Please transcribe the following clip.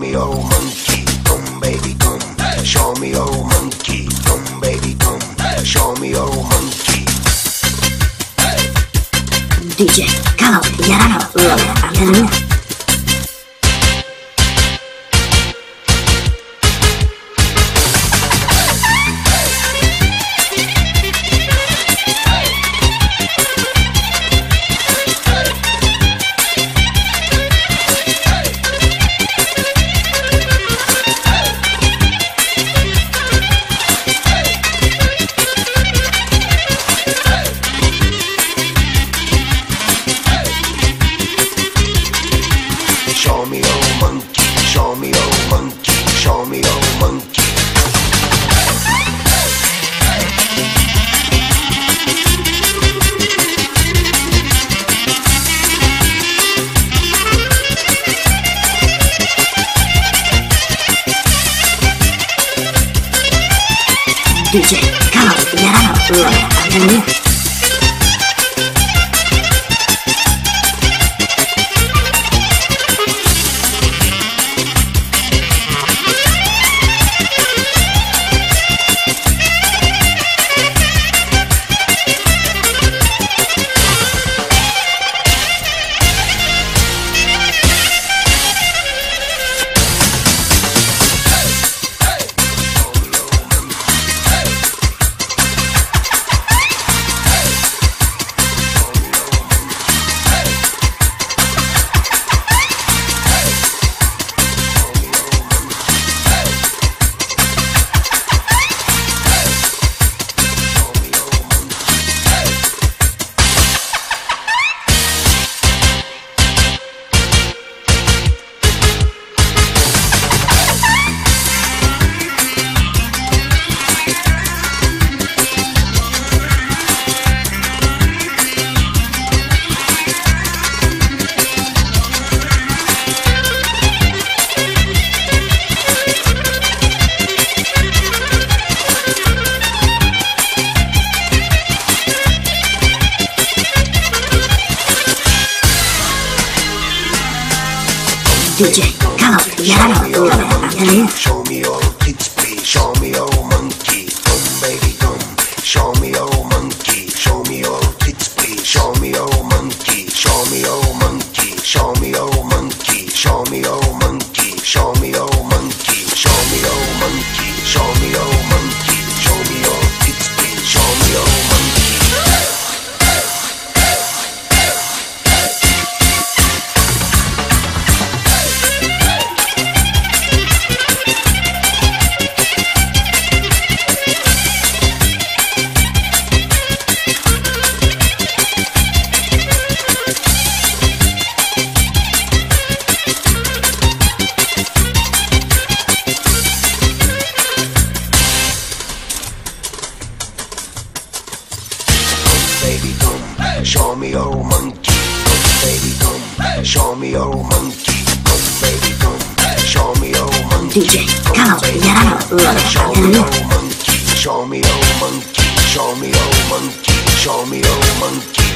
me, oh monkey, come baby, come. Show me, oh monkey, come baby, come. Show me, oh monkey. DJ, kalau yarano lo antenanya. Show me, oh monkey, show me, oh monkey, show me, oh monkey. DJ, kalau yarano lo antenanya. DJ, kalau yarano lo antenanya. Show me your tits, please. Show me your monkey, come baby, come. Show me your monkey, show me your tits, please. Show me your monkey, show me your monkey, show me your monkey, show me your monkey, show me your monkey, show me your monkey, show me your monkey, show me your tits, please. Show me your monkey. Baby, come, show me your monkey, come, baby, come, show me your monkey, come, baby, come, show me your monkey. DJ, kalau yarano lo Show me antenanya. your monkey, show me your monkey, show me your monkey, show me your monkey.